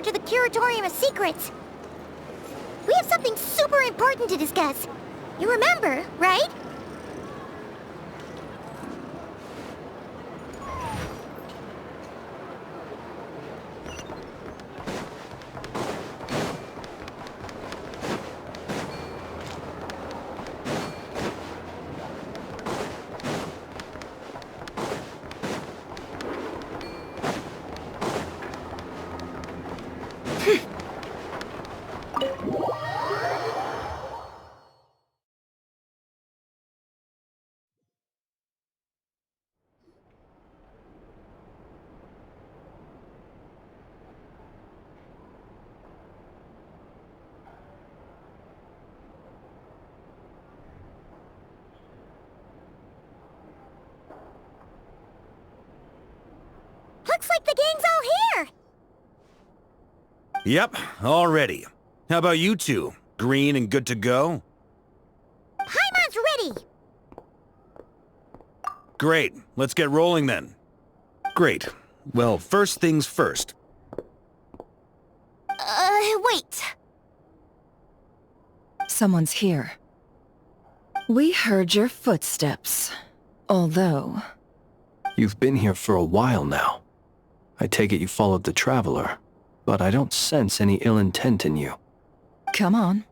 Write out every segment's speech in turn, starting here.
over to the Curatorium of Secrets. We have something super important to discuss. You remember, right? Looks like the gang's all here! Yep, all ready. How about you two? Green and good to go? Paimon's ready! Great, let's get rolling then. Great. Well, first things first. Wait. Someone's here. We heard your footsteps. Although... You've been here for a while now. I take it you followed the Traveler, but I don't sense any ill intent in you. Come on.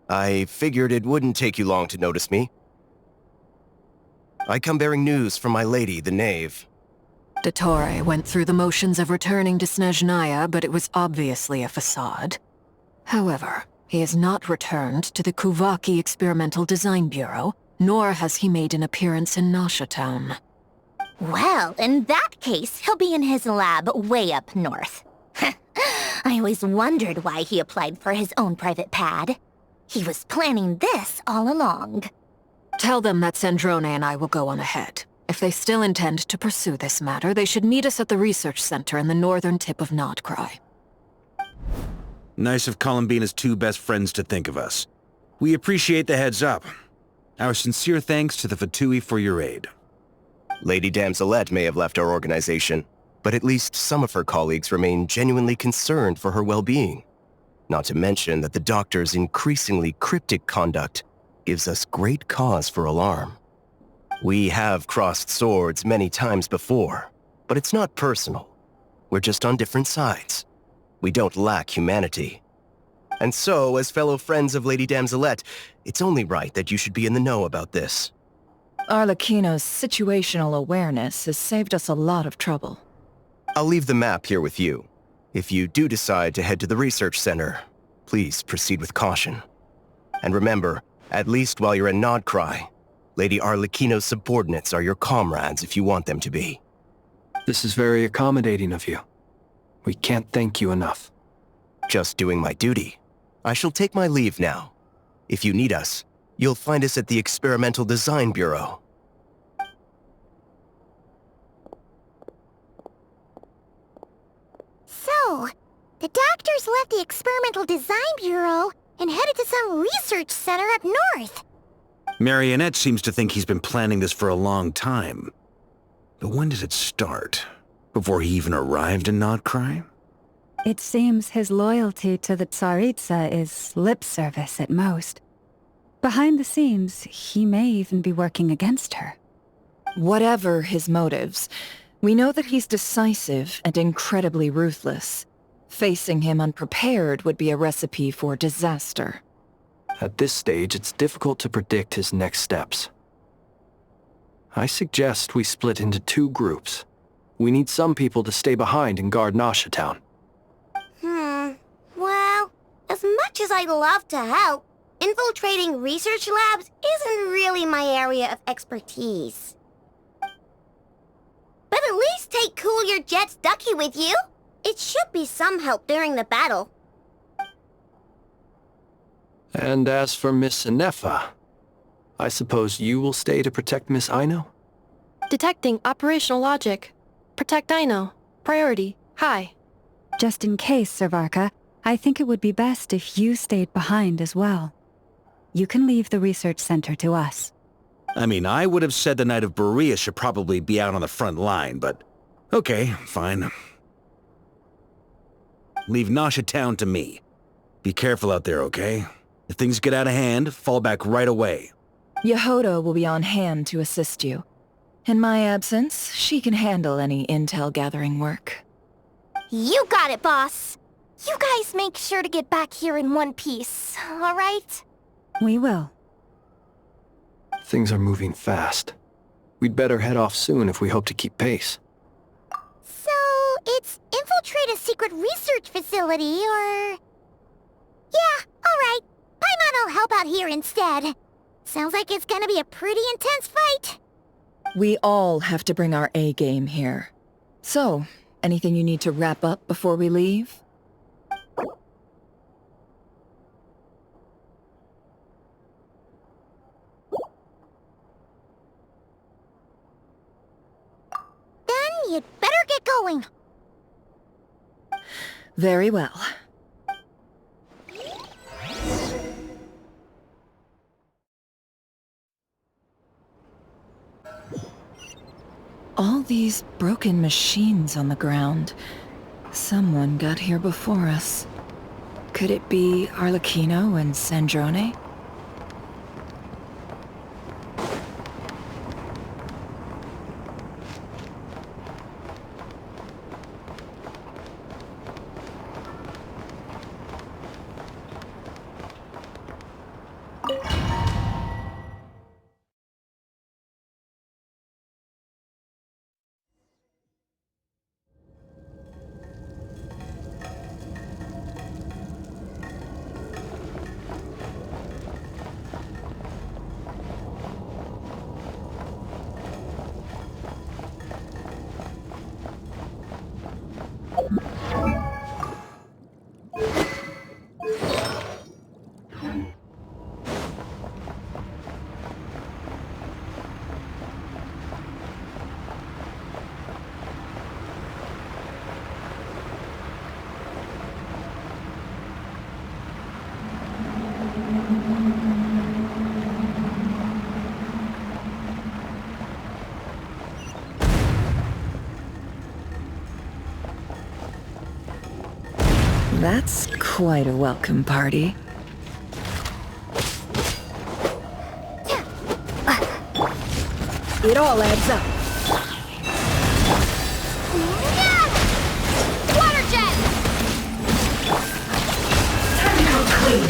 I figured it wouldn't take you long to notice me. I come bearing news from my lady, the Knave. Dottore went through the motions of returning to Snezhnaya, but it was obviously a facade. However, he has not returned to the Kuvaki Experimental Design Bureau, nor has he made an appearance in Nasha Town. Well, in that case, he'll be in his lab way up north. I always wondered why he applied for his own private pad. He was planning this all along. Tell them that Sandrone and I will go on ahead. If they still intend to pursue this matter, they should meet us at the research center in the northern tip of Nodcry. Nice of Columbina's two best friends to think of us. We appreciate the heads up. Our sincere thanks to the Fatui for your aid. Lady Damselette may have left our organization, but at least some of her colleagues remain genuinely concerned for her well-being. Not to mention that the Doctor's increasingly cryptic conduct gives us great cause for alarm. We have crossed swords many times before, but it's not personal. We're just on different sides. We don't lack humanity. And so, as fellow friends of Lady Damselette, it's only right that you should be in the know about this. Arlecchino's situational awareness has saved us a lot of trouble. I'll leave the map here with you. If you do decide to head to the research center, please proceed with caution. And remember, at least while you're in Nodcry, Lady Arlecchino's subordinates are your comrades if you want them to be. This is very accommodating of you. We can't thank you enough. Just doing my duty. I shall take my leave now. If you need us, you'll find us at the Experimental Design Bureau. So, the Doctors left the Experimental Design Bureau and headed to some research center up north. Marionette seems to think he's been planning this for a long time. But when did it start? Before he even arrived in Nodcry? It seems his loyalty to the Tsaritsa is lip service at most. Behind the scenes, he may even be working against her. Whatever his motives, we know that he's decisive and incredibly ruthless. Facing him unprepared would be a recipe for disaster. At this stage, it's difficult to predict his next steps. I suggest we split into two groups. We need some people to stay behind and guard Nasha Town. Well, as much as I'd love to help, infiltrating research labs isn't really my area of expertise. But at least take Cool Your Jet's Ducky with you. It should be some help during the battle. And as for Miss Inefa, I suppose you will stay to protect Miss Aino? Detecting operational logic. Protect Aino. Priority. High. Just in case, Servarka, I think it would be best if you stayed behind as well. You can leave the research center to us. I mean, I would have said the Knight of Berea should probably be out on the front line, but okay, fine. Leave Nasha Town to me. Be careful out there, okay? If things get out of hand, fall back right away. Yehoda will be on hand to assist you. In my absence, she can handle any intel gathering work. You got it, boss. You guys make sure to get back here in one piece, all right? We will. Things are moving fast. We'd better head off soon if we hope to keep pace. So, it's infiltrate a secret research facility, or... Yeah, alright. Paimon will help out here instead. Sounds like it's gonna be a pretty intense fight. We all have to bring our A-game here. So, anything you need to wrap up before we leave? Then you'd better get going. Very well. All these broken machines on the ground. Someone got here before us. Could it be Arlecchino and Sandrone? That's quite a welcome party. It all adds up. Water jet! Terminal clean.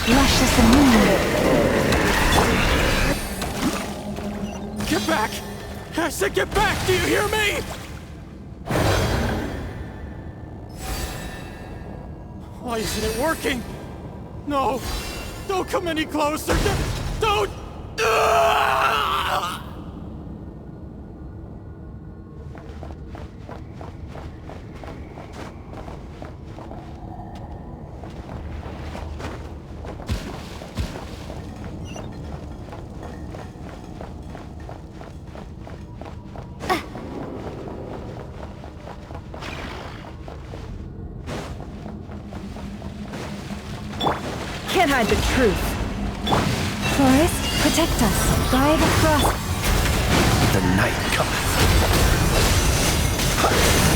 Luscious and Get back! I said get back! Do you hear me? Why isn't it working? No! Don't come any closer! Don't! Ah! Can't hide the truth. Forest, protect us. Guide across. The night cometh.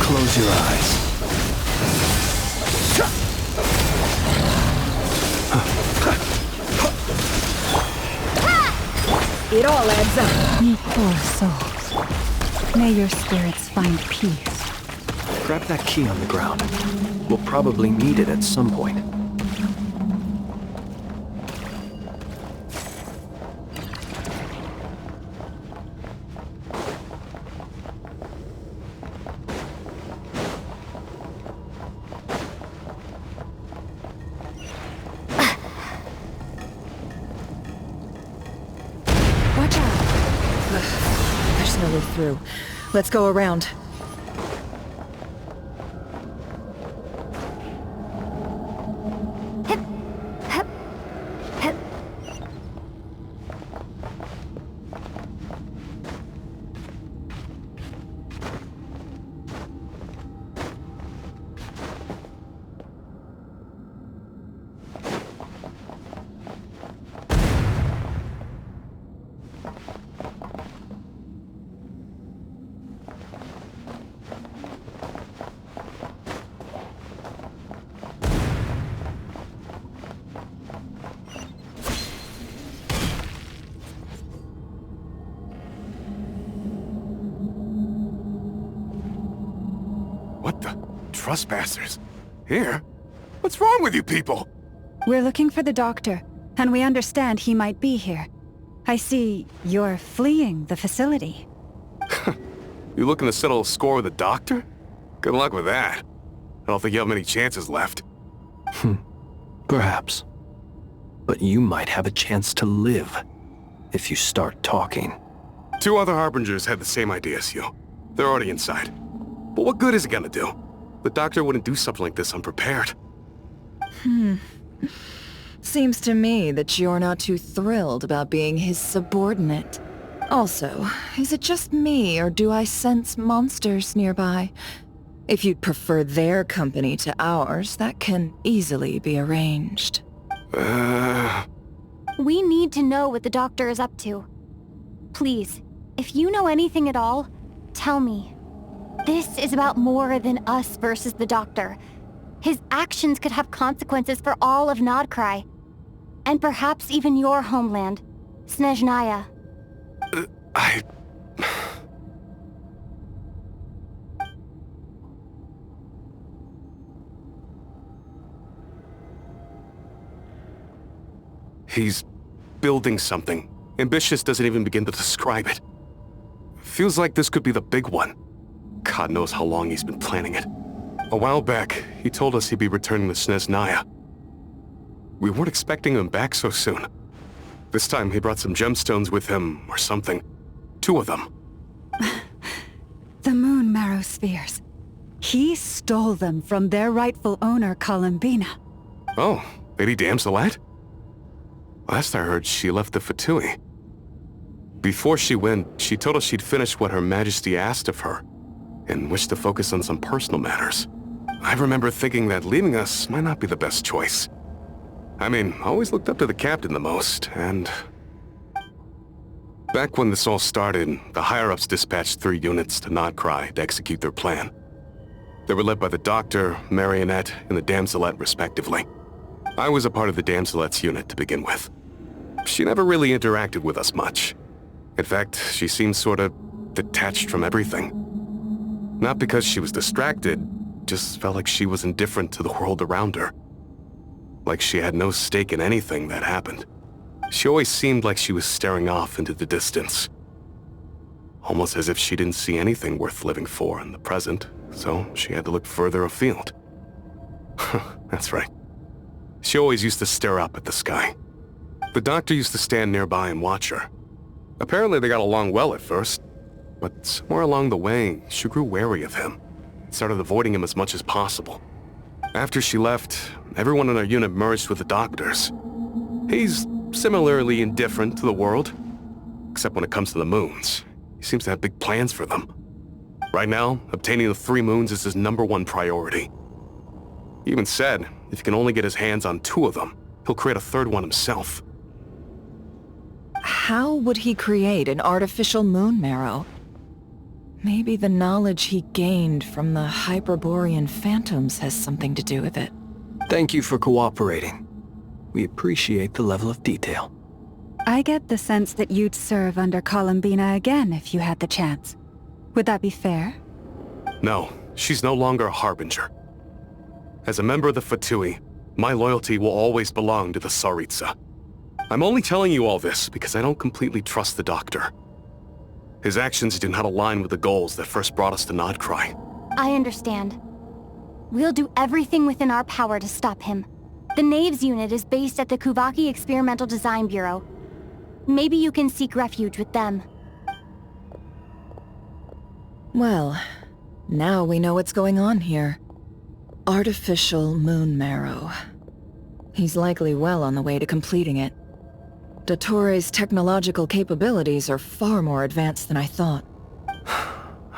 Close your eyes. It all adds up. Ye poor souls. May your spirits find peace. Grab that key on the ground. We'll probably need it at some point. we're through. Let's go around. What the? Trespassers? Here? What's wrong with you people? We're looking for the doctor, and we understand he might be here. I see you're fleeing the facility. You looking to settle a score with the doctor? Good luck with that. I don't think you have many chances left. Perhaps. But you might have a chance to live if you start talking. 2 other Harbingers had the same idea as you. They're already inside. But what good is it gonna do? The doctor wouldn't do something like this unprepared. Seems to me that you're not too thrilled about being his subordinate. Also, is it just me, or do I sense monsters nearby? If you'd prefer their company to ours, that can easily be arranged. We need to know what the doctor is up to. Please, if you know anything at all, tell me. This is about more than us versus the doctor. His actions could have consequences for all of Nodcry. And perhaps even your homeland, Snezhnaya. He's building something. Ambitious doesn't even begin to describe it. Feels like this could be the big one. God knows how long he's been planning it. A while back, he told us he'd be returning to Snezhnaya. We weren't expecting him back so soon. This time he brought some gemstones with him, or something. 2 of them. The moon marrow spheres. He stole them from their rightful owner, Columbina. Oh, Lady Damselat? Last I heard, she left the Fatui. Before she went, she told us she'd finished what Her Majesty asked of her, and wished to focus on some personal matters. I remember thinking that leaving us might not be the best choice. I mean, I always looked up to the captain the most, and... Back when this all started, the higher-ups dispatched 3 units to Nodcry to execute their plan. They were led by the Doctor, Marionette, and the Damselet, respectively. I was a part of the Damselet's unit to begin with. She never really interacted with us much. In fact, she seemed sort of detached from everything. Not because she was distracted, just felt like she was indifferent to the world around her. Like she had no stake in anything that happened. She always seemed like she was staring off into the distance. Almost as if she didn't see anything worth living for in the present, so she had to look further afield. That's right. She always used to stare up at the sky. The Doctor used to stand nearby and watch her. Apparently they got along well at first, but somewhere along the way, she grew wary of him. Started avoiding him as much as possible. After she left, everyone in our unit merged with the Doctor's. He's similarly indifferent to the world, except when it comes to the moons. He seems to have big plans for them. Right now, obtaining the 3 moons is his #1 priority. He even said, if he can only get his hands on 2 of them, he'll create a 3rd one himself. How would he create an artificial moon marrow? Maybe the knowledge he gained from the Hyperborean phantoms has something to do with it. Thank you for cooperating. We appreciate the level of detail. I get the sense that you'd serve under Columbina again if you had the chance. Would that be fair? No, she's no longer a Harbinger. As a member of the Fatui, my loyalty will always belong to the Tsaritsa. I'm only telling you all this because I don't completely trust the Doctor. His actions do not align with the goals that first brought us to Nodcry. I understand. We'll do everything within our power to stop him. The Knaves unit is based at the Kuvaki Experimental Design Bureau. Maybe you can seek refuge with them. Well, now we know what's going on here. Artificial moon marrow. He's likely well on the way to completing it. Dottore technological capabilities are far more advanced than I thought.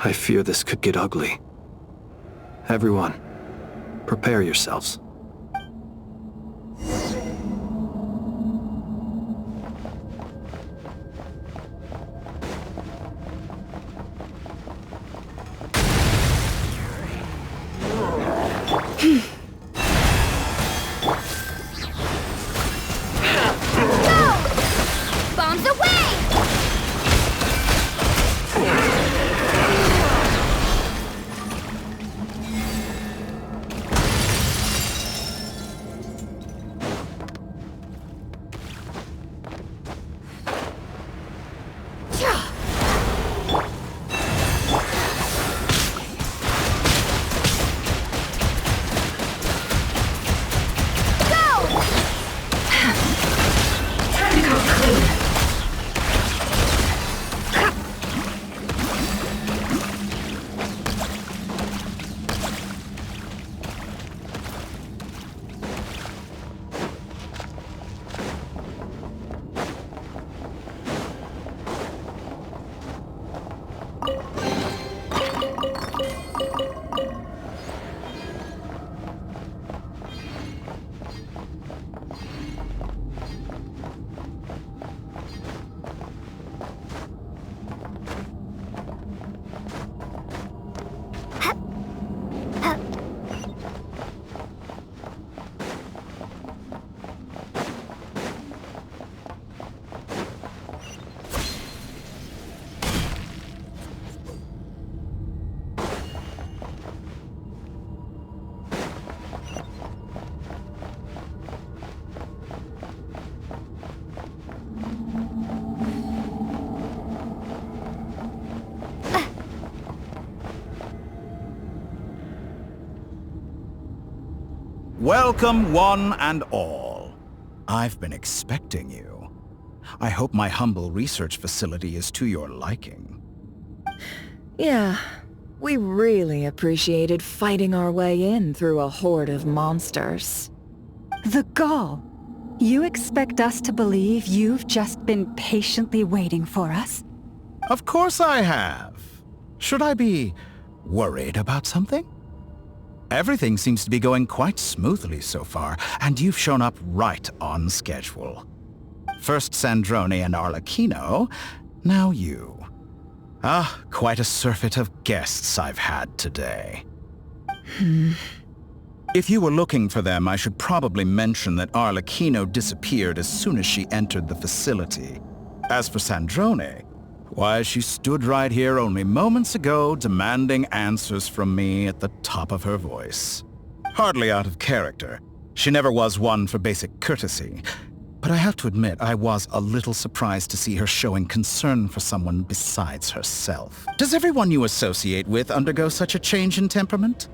I fear this could get ugly. Everyone, prepare yourselves. Bombs away! Welcome, one and all. I've been expecting you. I hope my humble research facility is to your liking. Yeah, we really appreciated fighting our way in through a horde of monsters. The gall. You expect us to believe you've just been patiently waiting for us? Of course I have. Should I be worried about something? Everything seems to be going quite smoothly so far, and you've shown up right on schedule. First Sandrone and Arlecchino, now you. Ah, quite a surfeit of guests I've had today. If you were looking for them, I should probably mention that Arlecchino disappeared as soon as she entered the facility. As for Sandrone, why, she stood right here only moments ago demanding answers from me at the top of her voice. Hardly out of character. She never was one for basic courtesy. But I have to admit, I was a little surprised to see her showing concern for someone besides herself. Does everyone you associate with undergo such a change in temperament?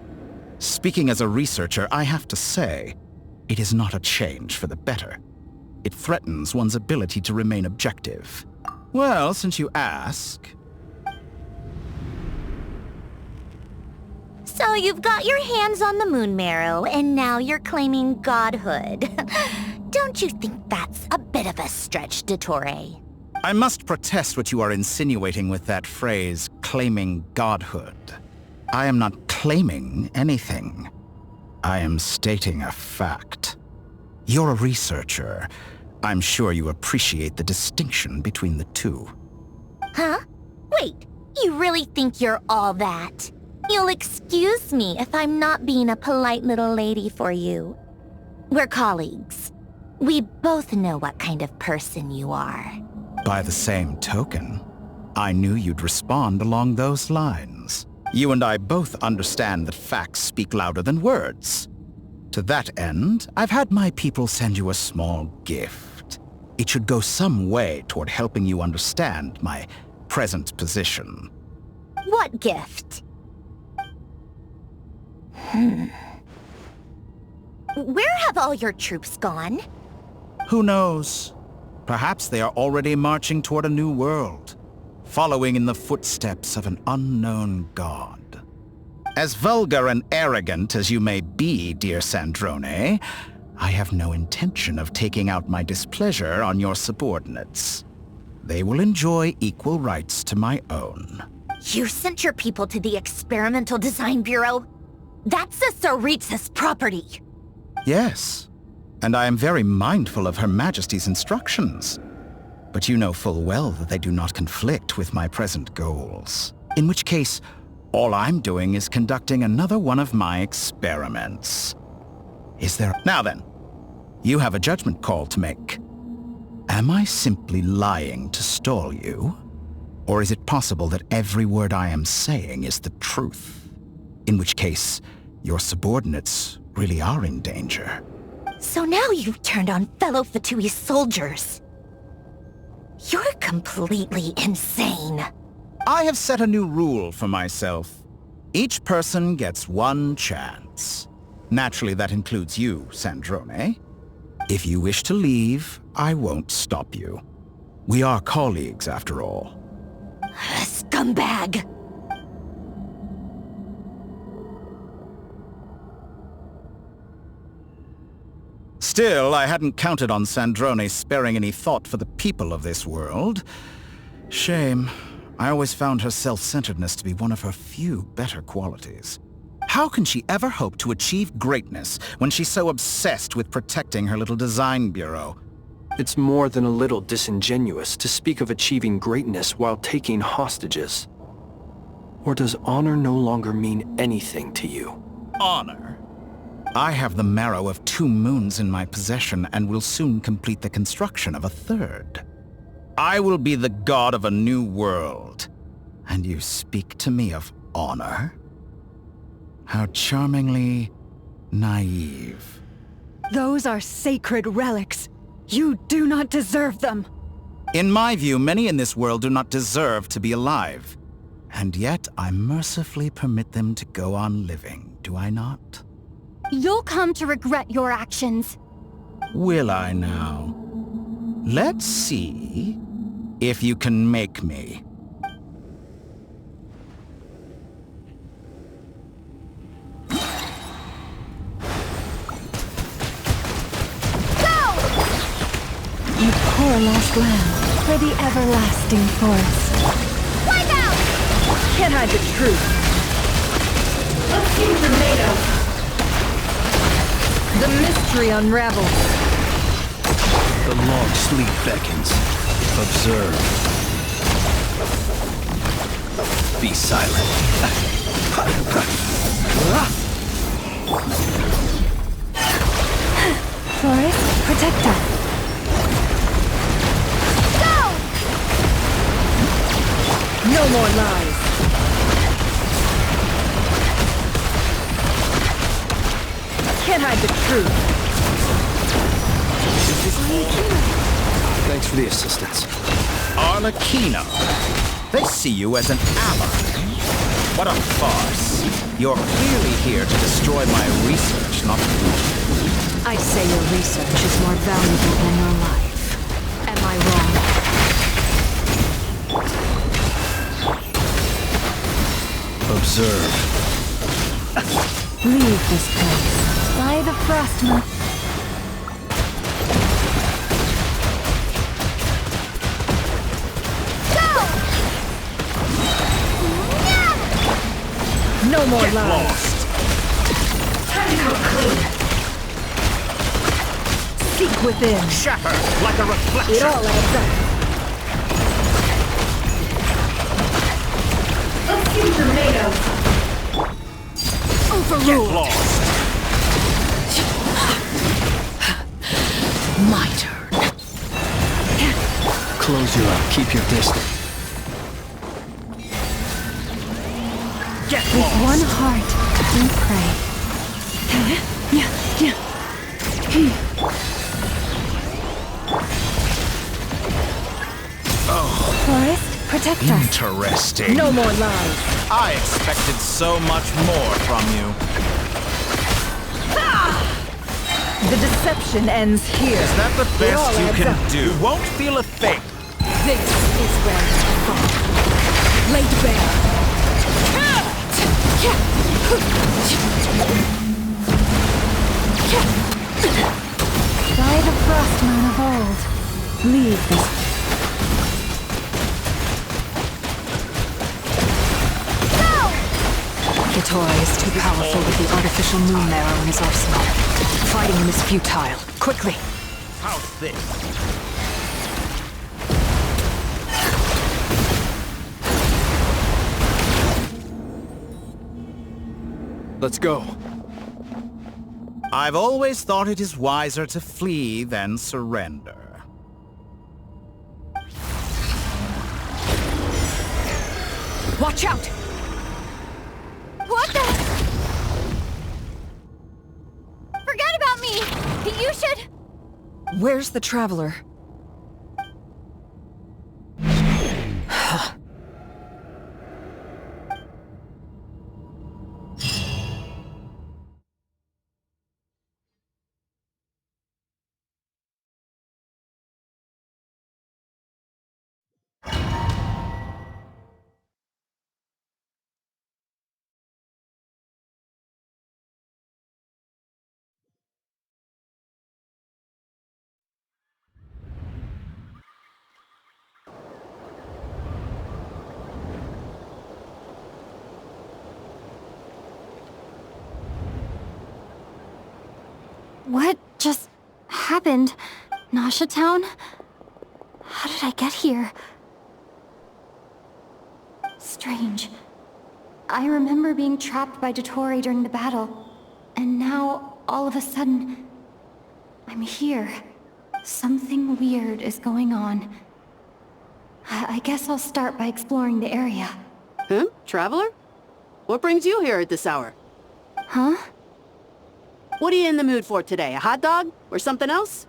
Speaking as a researcher, I have to say, it is not a change for the better. It threatens one's ability to remain objective. Well, since you ask... So you've got your hands on the moon marrow, and now you're claiming godhood. Don't you think that's a bit of a stretch, Dottore? I must protest what you are insinuating with that phrase, claiming godhood. I am not claiming anything. I am stating a fact. You're a researcher. I'm sure you appreciate the distinction between the two. Huh? Wait, you really think you're all that? You'll excuse me if I'm not being a polite little lady for you. We're colleagues. We both know what kind of person you are. By the same token, I knew you'd respond along those lines. You and I both understand that facts speak louder than words. To that end, I've had my people send you a small gift. It should go some way toward helping you understand my present position. What gift? Where have all your troops gone? Who knows? Perhaps they are already marching toward a new world. following in the footsteps of an unknown god. As vulgar and arrogant as you may be, dear Sandrone, I have no intention of taking out my displeasure on your subordinates. They will enjoy equal rights to my own. You sent your people to the Experimental Design Bureau? That's the Tsaritsa's property. Yes, and I am very mindful of Her Majesty's instructions. But you know full well that they do not conflict with my present goals. In which case, all I'm doing is conducting another one of my experiments. Is there... Now then, you have a judgment call to make. Am I simply lying to stall you? Or is it possible that every word I am saying is the truth? In which case, your subordinates really are in danger. So now you've turned on fellow Fatui soldiers. You're completely insane. I have set a new rule for myself. Each person gets one chance. Naturally, that includes you, Sandrone. If you wish to leave, I won't stop you. We are colleagues, after all. Scumbag! Still, I hadn't counted on Sandrone sparing any thought for the people of this world. Shame. I always found her self-centeredness to be one of her few better qualities. How can she ever hope to achieve greatness when she's so obsessed with protecting her little design bureau? It's more than a little disingenuous to speak of achieving greatness while taking hostages. Or does honor no longer mean anything to you? Honor? I have the marrow of 2 moons in my possession and will soon complete the construction of a 3rd. I will be the god of a new world. And you speak to me of honor? How charmingly naive. Those are sacred relics. You do not deserve them. In my view, many in this world do not deserve to be alive. And yet, I mercifully permit them to go on living, do I not? You'll come to regret your actions. Will I now? Let's see if you can make me. You poor lost lamb for the everlasting forest. Wipe out! Can't hide the truth. Let's see tomato. The mystery unravels. The long sleep beckons. Observe. Be silent. Forest, protect us. No more lies. Can't hide the truth. Thanks for the assistance. Arlecchino. They see you as an ally. What a farce. You're clearly here to destroy my research, not I'd say your research is more valuable than your life. Am I wrong? Observe. Leave this place. By the Frostmoth. No more Get lies. lost. Time to come clean. Seek within. Shatter like a reflection. It all adds up. Let's see tomatoes. Get Overruled. lost. My turn. Close your eye. Keep your distance. Get With lost. one heart, we pray. Forest, protect us. Interesting. No more lies. I expected so much more from you. The deception ends here. Is that the It all best you adds can up. do? You won't feel a thing. This is where you fall. laid bare. By the Frostman of old, leave this. Gitorai is too powerful with the artificial moon marrow in his arsenal. Fighting him is futile. Quickly! How's this? Let's go. I've always thought it is wiser to flee than surrender. Watch out! What the? Forget about me! You should... Where's the Traveler? What just happened? Nasha Town? How did I get here? Strange. I remember being trapped by Dottore during the battle, and now, all of a sudden, I'm here. Something weird is going on. I guess I'll start by exploring the area. Huh? Traveler? What brings you here at this hour? Huh? What are you in the mood for today? A hot dog? Or something else?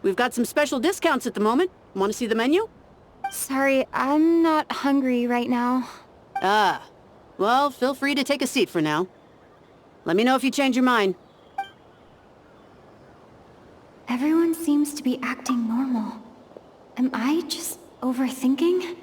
We've got some special discounts at the moment. Want to see the menu? Sorry, I'm not hungry right now. Ah. Well, feel free to take a seat for now. Let me know if you change your mind. Everyone seems to be acting normal. Am I just overthinking?